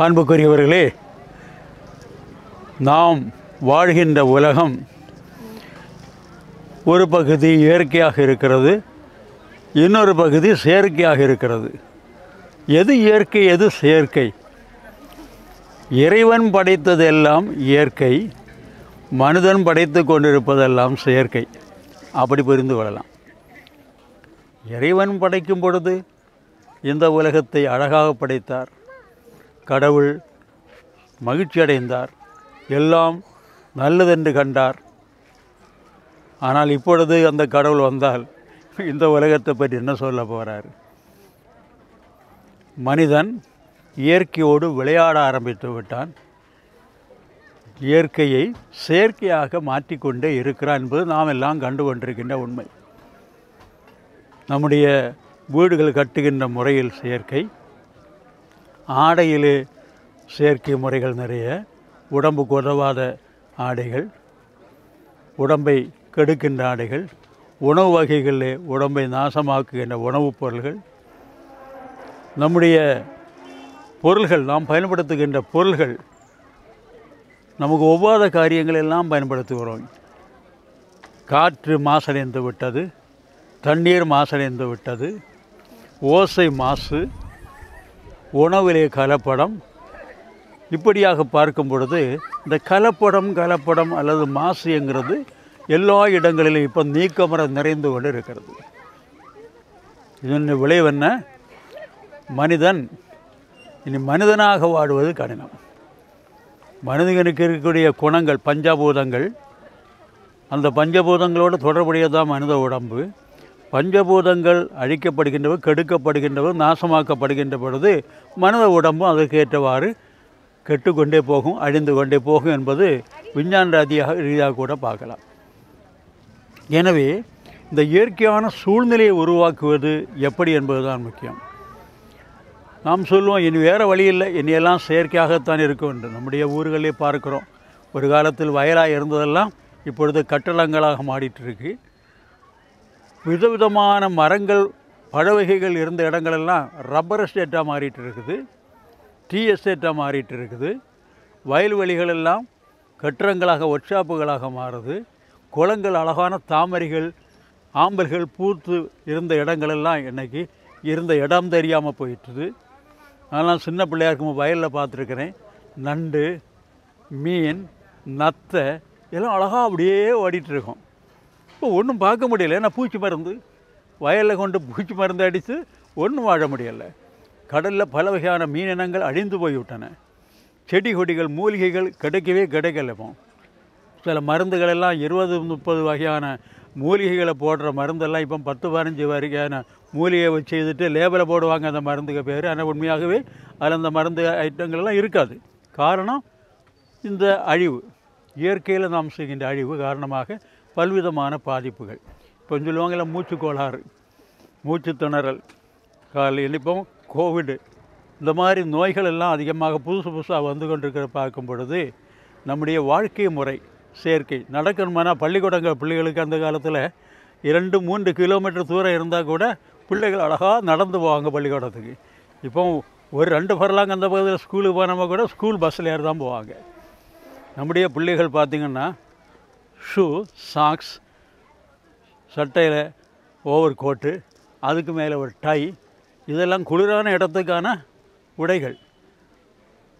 அன்புக்குரியவர்களே, நாம் வாழ்கின்ற உலகம் ஒரு பகுதி இயற்கையாக இருக்கிறது, இன்னொரு பகுதி செயற்கையாக இருக்கிறது. எது இயற்கை, எது செயற்கை? இறைவன் படைத்ததெல்லாம் இயற்கை, மனிதன் படைத்து கொண்டிருப்பதெல்லாம் செயற்கை. அப்படி புரிந்து கொள்ளலாம். இறைவன் படைக்கும் பொழுது இந்த உலகத்தை அழகாக படைத்தார். கடவுள் மகிழ்ச்சி அடைந்தார், எல்லாம் நல்லதென்று கண்டார். ஆனால் இப்பொழுது அந்த கடவுள் வந்தால் இந்த உலகத்தை பற்றி என்ன சொல்ல போகிறார்? மனிதன் இயற்கையோடு விளையாட ஆரம்பித்து விட்டான். இயற்கையை செயற்கையாக மாற்றிக்கொண்டே இருக்கிறான் என்பது நாம் எல்லாம் கண்டு கொண்டிருக்கின்ற உண்மை. நம்முடைய வீடுகள் கட்டுகின்ற முறையில் செயற்கை, ஆடையிலே செயற்கை முறைகள் நிறைய, உடம்புக்கு உதவாத ஆடைகள், உடம்பை கெடுக்கின்ற ஆடைகள், உணவு வகைகளிலே உடம்பை நாசமாக்குகின்ற உணவுப் பொருள்கள், நம்முடைய பொருள்கள், நாம் பயன்படுத்துகின்ற பொருள்கள் நமக்கு ஒவ்வாத காரியங்கள் எல்லாம் பயன்படுத்துகிறோம். காற்று மாசடைந்து விட்டது, தண்ணீர் மாசடைந்து விட்டது, ஓசை மாசு, உணவிலே கலப்படம். இப்படியாக பார்க்கும் பொழுது இந்த கலப்படம் அல்லது மாசு என்கிறது எல்லா இடங்களிலும் இப்போ நீக்கமர நிறைந்து கொண்டு இருக்கிறது. இதன் விளைவு என்ன? மனிதன் இனி மனிதனாக வாடுவது கடினம். மனிதனுக்கு இருக்கக்கூடிய குணங்கள் பஞ்சபூதங்கள், அந்த பஞ்சபூதங்களோடு தொடர்புடையதான் மனித உடம்பு. பஞ்சபூதங்கள் அழிக்கப்படுகின்றவை, கெடுக்கப்படுகின்றவை, நாசமாக்கப்படுகின்ற பொழுது மனித உடம்பும் அதற்கேற்றவாறு கெட்டுக்கொண்டே போகும், அழிந்து கொண்டே போகும் என்பது விஞ்ஞான ரீதியாக கூட பார்க்கலாம். எனவே இந்த இயற்கையான சூழ்நிலையை உருவாக்குவது எப்படி என்பதுதான் முக்கியம். நாம் சொல்லுவோம், இனி வேறு வழி இல்லை, இனியெல்லாம் செயற்கையாகத்தான் இருக்கும் என்று. நம்முடைய ஊர்களிலே பார்க்குறோம், ஒரு காலத்தில் வயலாக இருந்ததெல்லாம் இப்பொழுது கட்டடங்களாக மாறிட்டுருக்கு. விதவிதமான மரங்கள், பழ வகைகள் இருந்த இடங்களெல்லாம் ரப்பர் எஸ்டேட்டாக மாறிட்டு இருக்குது, டீ எஸ்டேட்டாக மாறிட்டு இருக்குது. வயல்வெளிகளெல்லாம் கட்டிடங்களாக, ஒர்க் ஷாப்புகளாக மாறுது. குளங்கள், அழகான தாமரைகள், ஆம்பல்கள் பூத்து இருந்த இடங்களெல்லாம் இன்றைக்கி இருந்த இடம் தெரியாமல் போயிட்டுது. அதெல்லாம் சின்ன பிள்ளையாக இருக்கும் வயலில் பார்த்துருக்குறேன். நண்டு, மீன், நத்தை எல்லாம் அழகாக அப்படியே ஓடிட்டுருக்கோம். இப்போ ஒன்றும் பார்க்க முடியலை, ஏன்னா பூச்சி மருந்து, வயலில் கொண்டு பூச்சி மருந்து அடித்து ஒன்றும் வாழ முடியலை. கடலில் பல வகையான மீனினங்கள் அழிந்து போய்விட்டன. செடி கொடிகள், மூலிகைகள் கிடைக்கல. இப்போ சில மருந்துகளெல்லாம் 20-30 வகையான மூலிகைகளை போடுற மருந்தெல்லாம் இப்போ 10-15 வகையான மூலிகையை வச்சு செய்துட்டு லேபில் போடுவாங்க அந்த மருந்துக்கு பேர். ஆனால் உண்மையாகவே அதில் அந்த மருந்து ஐட்டங்கள்லாம் இருக்காது. காரணம் இந்த அழிவு, இயற்கையில் நாம் செய்கின்ற அழிவு காரணமாக பல்விதமான பாதிப்புகள். இப்போ சொல்லுவாங்கள்ல, மூச்சு கோளாறு, மூச்சு திணறல், இப்போ கோவிடு, இந்த மாதிரி நோய்கள் எல்லாம் அதிகமாக புதுசாக வந்து கொண்டிருக்கிற பார்க்கும் பொழுது நம்முடைய வாழ்க்கை முறை செயற்கை. நடக்கணுமானா பள்ளிக்கூடங்கள் பிள்ளைகளுக்கு அந்த காலத்தில் 2-3 கிலோமீட்டர் தூரம் இருந்தால் கூட பிள்ளைகள் அழகாக நடந்து போவாங்க பள்ளிக்கூடத்துக்கு. இப்போ ஒரு 2 பரலாங்க அந்த பகுதியில் ஸ்கூலுக்கு போனவங்க கூட ஸ்கூல் பஸ்ஸில் ஏறி தான் போவாங்க. நம்முடைய பிள்ளைகள் பார்த்திங்கன்னா ஷூ, சாக்ஸ், சட்டையில் ஓவர் கோட்டு, அதுக்கு மேலே ஒரு டை, இதெல்லாம் குளிரான இடத்துக்கான உடைகள்.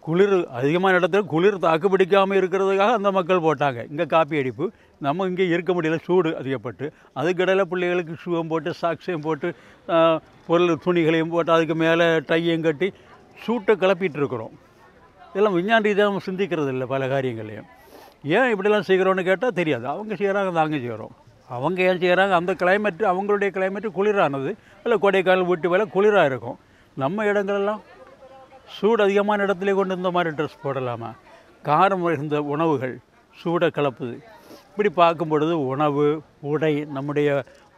குளிர் அதிகமான இடத்துல குளிர் தாக்கு பிடிக்காமல் இருக்கிறதுக்காக அந்த மக்கள் போட்டாங்க. இங்கே காப்பி அடிப்பு, நம்ம இங்கே இருக்க முடியல, சூடு அதிகப்பட்டு. அதுக்கிடையில் பிள்ளைகளுக்கு ஷூவும் போட்டு, சாக்ஸையும் போட்டு, பொருள் துணிகளையும் போட்டு, அதுக்கு மேலே டையையும் கட்டி சூட்டை கிளப்பிட்டு இருக்கிறோம். இதெல்லாம் விஞ்ஞான ரீதியாக நம்ம சிந்திக்கிறது இல்லை பல காரியங்களையும். ஏன் இப்படிலாம் செய்கிறோன்னு கேட்டால் தெரியாது. அவங்க செய்கிறாங்க, நாங்கள் செய்கிறோம். அவங்க ஏன் செய்கிறாங்க? அந்த கிளைமேட்டு, அவங்களுடைய கிளைமேட்டு குளிரானது, இல்லை கொடைக்கானல் வீட்டு வேலை குளிராக இருக்கும். நம்ம இடங்களெல்லாம் சூடு அதிகமான இடத்துல கொண்டு இந்த மாதிரி ட்ரெஸ் போடலாமா? காரம் இருந்த உணவுகள் சூடை கலப்புது. இப்படி பார்க்கும் பொழுது உணவு, உடை, நம்முடைய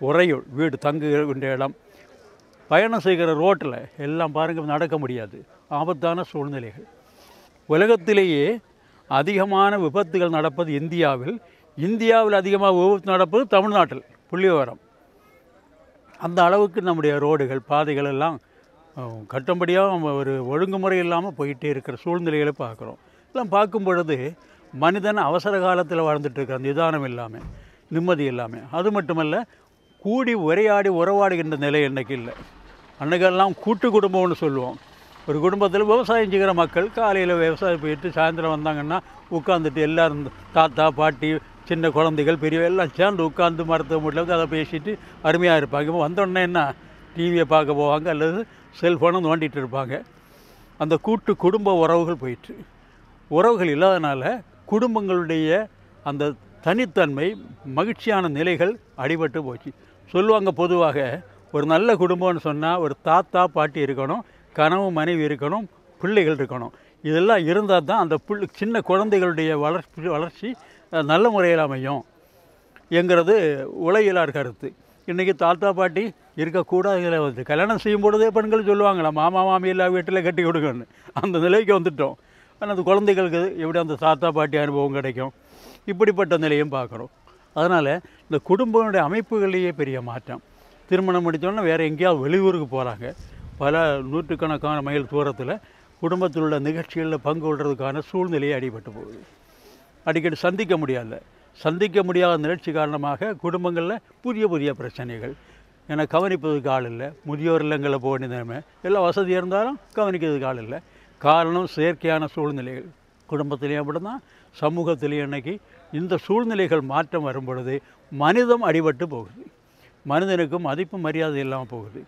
உறையுள், வீடு தங்குகின்ற இடம், பயணம் செய்கிற ரோட்டில் எல்லாம் பாருங்கள், நடக்க முடியாது, ஆபத்தான சூழ்நிலைகள். உலகத்திலேயே அதிகமான விபத்துகள் நடப்பது இந்தியாவில். இந்தியாவில் அதிகமாக விபத்து நடப்பது தமிழ்நாட்டில். புள்ளிவிவரம் அந்த அளவுக்கு நம்முடைய ரோடுகள், பாதைகள் எல்லாம் கட்டும்படியாக ஒரு ஒழுங்குமுறை இல்லாமல் போயிட்டே இருக்கிற சூழ்நிலைகளை பார்க்குறோம். இதெல்லாம் பார்க்கும் பொழுது மனிதன் அவசர காலத்தில் வாழ்ந்துட்டுருக்கான், நிதானம் இல்லாமல், நிம்மதி இல்லாமல். அது மட்டுமல்ல, கூடி உரையாடி உறவாடுகின்ற நிலை இன்றைக்கி இல்லை. அன்றைக்கெல்லாம் கூட்டு குடும்பம்னு சொல்லுவோம். ஒரு குடும்பத்தில் விவசாயம் செய்கிற மக்கள் காலையில் விவசாயம் போயிட்டு சாயந்தரம் வந்தாங்கன்னா உட்காந்துட்டு எல்லோரும் தாத்தா பாட்டி சின்ன குழந்தைகள் பெரிய எல்லாம் சேர்ந்து உட்காந்து மரத்தை முடியல அதை பேசிட்டு அருமையாக இருப்பாங்க. இப்போ வந்தோடனே என்ன டிவியை பார்க்க போவாங்க அல்லது செல்ஃபோனை நோண்டிகிட்டு இருப்பாங்க. அந்த கூட்டு குடும்ப உறவுகள் போயிட்டு உறவுகள் இல்லாதனால குடும்பங்களுடைய அந்த தனித்தன்மை மகிழ்ச்சியான நிலைகள் அடிபட்டு போச்சு. சொல்லுவாங்க பொதுவாக ஒரு நல்ல குடும்பம்னு சொன்னால் ஒரு தாத்தா பாட்டி இருக்கணும், கணவன் மனைவி இருக்கணும், பிள்ளைகள் இருக்கணும். இதெல்லாம் இருந்தால் தான் அந்த சின்ன குழந்தைகளுடைய வளர்ச்சி நல்ல முறையில் அமையும் என்கிறது உலகியலார் கருத்து. இன்றைக்கி தாத்தா பாட்டி இருக்கக்கூடாதுகளை வந்து கல்யாணம் செய்யும் பொழுதே பெண்கள் சொல்லுவாங்களா மாமா மாமி எல்லா வீட்டில் கட்டி கொடுக்கணும்னு. அந்த நிலைக்கு வந்துட்டோம். ஆனால் அந்த குழந்தைகளுக்கு எப்படி அந்த தாத்தா பாட்டி அனுபவம் கிடைக்கும்? இப்படிப்பட்ட நிலையும் பார்க்குறோம். அதனால் இந்த குடும்பங்களுடைய அமைப்புகளிலேயே பெரிய மாற்றம். திருமணம் முடித்தோன்னா வேறு எங்கேயாவது வெளியூருக்கு போகிறாங்க. பல நூற்றுக்கணக்கான மைல் தூரத்தில் குடும்பத்தில் உள்ள நிகழ்ச்சிகளில் பங்கு கொள்வதற்கான சூழ்நிலையை அடிபட்டு போகுது. அடிக்கடி சந்திக்க முடியாத நிகழ்ச்சி காரணமாக குடும்பங்களில் புதிய புதிய பிரச்சனைகள். ஏன்னா கவனிப்பதுக்கு ஆள் இல்லை. முதியோர் இல்லங்களில் போக வேண்டியதுமே எல்லாம் வசதியாக இருந்தாலும் கவனிக்கிறதுக்கு ஆள் இல்லை. காரணம் செயற்கையான சூழ்நிலைகள். குடும்பத்திலேயும் அப்படி தான், சமூகத்திலேயும் இன்றைக்கி இந்த சூழ்நிலைகள் மாற்றம் வரும் பொழுது மனிதம் அடிபட்டு போகுது. மனிதனுக்கு மதிப்பு மரியாதை இல்லாமல் போகுது.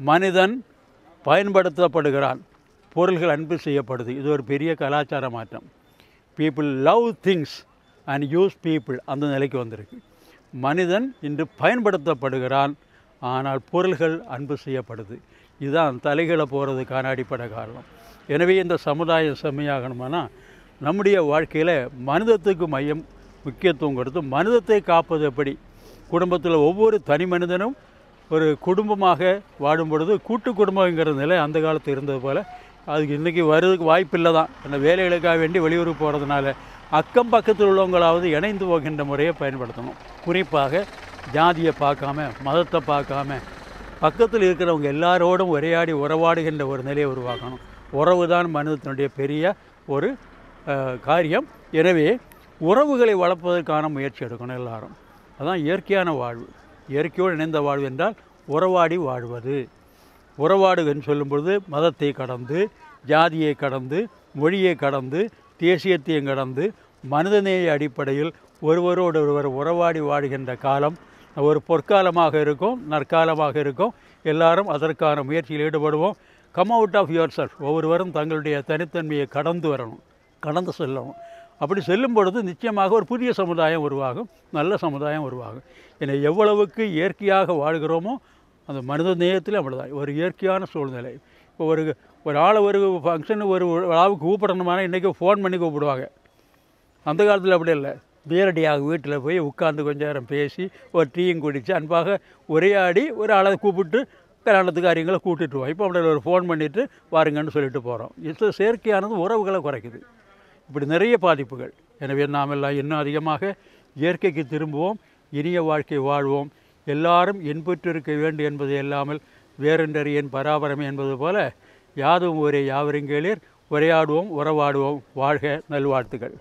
மனிதன் பயன்படுத்தப்படுகிறான், பொருள்கள் அன்பு செய்யப்படுது. இது ஒரு பெரிய கலாச்சார மாற்றம். People love things and use people அந்த நிலைக்கு வந்திருக்கு. மனிதன் இன்று பயன்படுத்தப்படுகிறான், ஆனால் பொருள்கள் அன்பு செய்யப்படுது. இதுதான் தலைகளை போகிறதுக்கான அடிப்படை காரணம். எனவே இந்த சமுதாயம் செம்மையாகணுமானா நம்முடைய வாழ்க்கையில் மனிதத்துக்கு முக்கியத்துவம் கொடுத்து மனிதத்தை காப்பது எப்படி? குடும்பத்தில் ஒவ்வொரு தனி மனிதனும் ஒரு குடும்பமாக வாடும் பொழுது கூட்டு குடும்பங்கிற நிலை அந்த காலத்தில் இருந்தது போல் அதுக்கு இன்றைக்கி வருவதுக்கு வாய்ப்பில்லை தான். அந்த வேலைகளுக்காக வேண்டி வெளியூருக்கு போகிறதுனால அக்கம் பக்கத்தில் உள்ளவங்களாவது இணைந்து போகின்ற முறையை பயன்படுத்தணும். குறிப்பாக ஜாதியை பார்க்காம, மதத்தை பார்க்காம, பக்கத்தில் இருக்கிறவங்க எல்லாரோடும் உரையாடி உறவாடுகின்ற ஒரு நிலையை உருவாக்கணும். உறவு தான் மனிதத்தினுடைய பெரிய ஒரு காரியம். எனவே உறவுகளை வளர்ப்பதற்கான முயற்சி எடுக்கணும் எல்லாரும். அதுதான் இயற்கையான வாழ்வு. இயற்கையோடு இணைந்த வாழ்வு என்றால் உறவாடி வாழ்வது. உறவாடுகன்னு சொல்லும்பொழுது மதத்தை கடந்து, ஜாதியை கடந்து, மொழியை கடந்து, தேசியத்தையும் கடந்து மனிதநேய அடிப்படையில் ஒருவரோடு ஒருவர் உறவாடி வாடுகின்ற காலம் ஒரு பொற்காலமாக இருக்கும், நற்காலமாக இருக்கும். எல்லாரும் அதற்கான முயற்சியில் ஈடுபடுவோம். Come out of yourself. ஒவ்வொருவரும் தங்களுடைய தனித்தன்மையை கடந்து வரணும், கடந்து செல்லணும். அப்படி செல்லும் பொழுது நிச்சயமாக ஒரு புதிய சமுதாயம் உருவாகும், நல்ல சமுதாயம் உருவாகும். ஏன்னா எவ்வளவுக்கு இயற்கையாக வாழ்கிறோமோ அந்த மனித நேயத்தில் அப்படிதான் ஒரு இயற்கையான சூழ்நிலை. இப்போ ஒரு ஆளை ஒரு ஃபங்க்ஷனுக்கு ஒரு விழாவுக்கு கூப்பிடணுமானா இன்றைக்கி ஃபோன் பண்ணி கூப்பிடுவாங்க. அந்த காலத்தில் அப்படி இல்லை. நேரடியாக வீட்டில் போய் உட்காந்து கொஞ்சம் நேரம் பேசி ஒரு டீயும் குடித்து அன்பாக உரையாடி ஒரு ஆளை கூப்பிட்டு கல்யாணத்துக்கு காரியங்களை கூட்டிகிட்டு இப்போ அப்படி ஒரு ஃபோன் பண்ணிவிட்டு வாருங்கன்னு சொல்லிட்டு போகிறோம். இது செயற்கையானது உறவுகளை குறைக்குது. இப்படி நிறைய பாதிப்புகள். எனவே நாம் எல்லாம் இன்னும் அதிகமாக இயற்கைக்கு திரும்புவோம், இனிய வாழ்க்கை வாழ்வோம். எல்லாரும் இன்புற்றிருக்க வேண்டும் என்பது இல்லாமல் வேறென்றறியேன் பராபரமே என்பது போல யாதும் ஒரே யாவருங்கேளீர். உரையாடுவோம், உறவாடுவோம். வாழ்க, நல்வாழ்த்துக்கள்.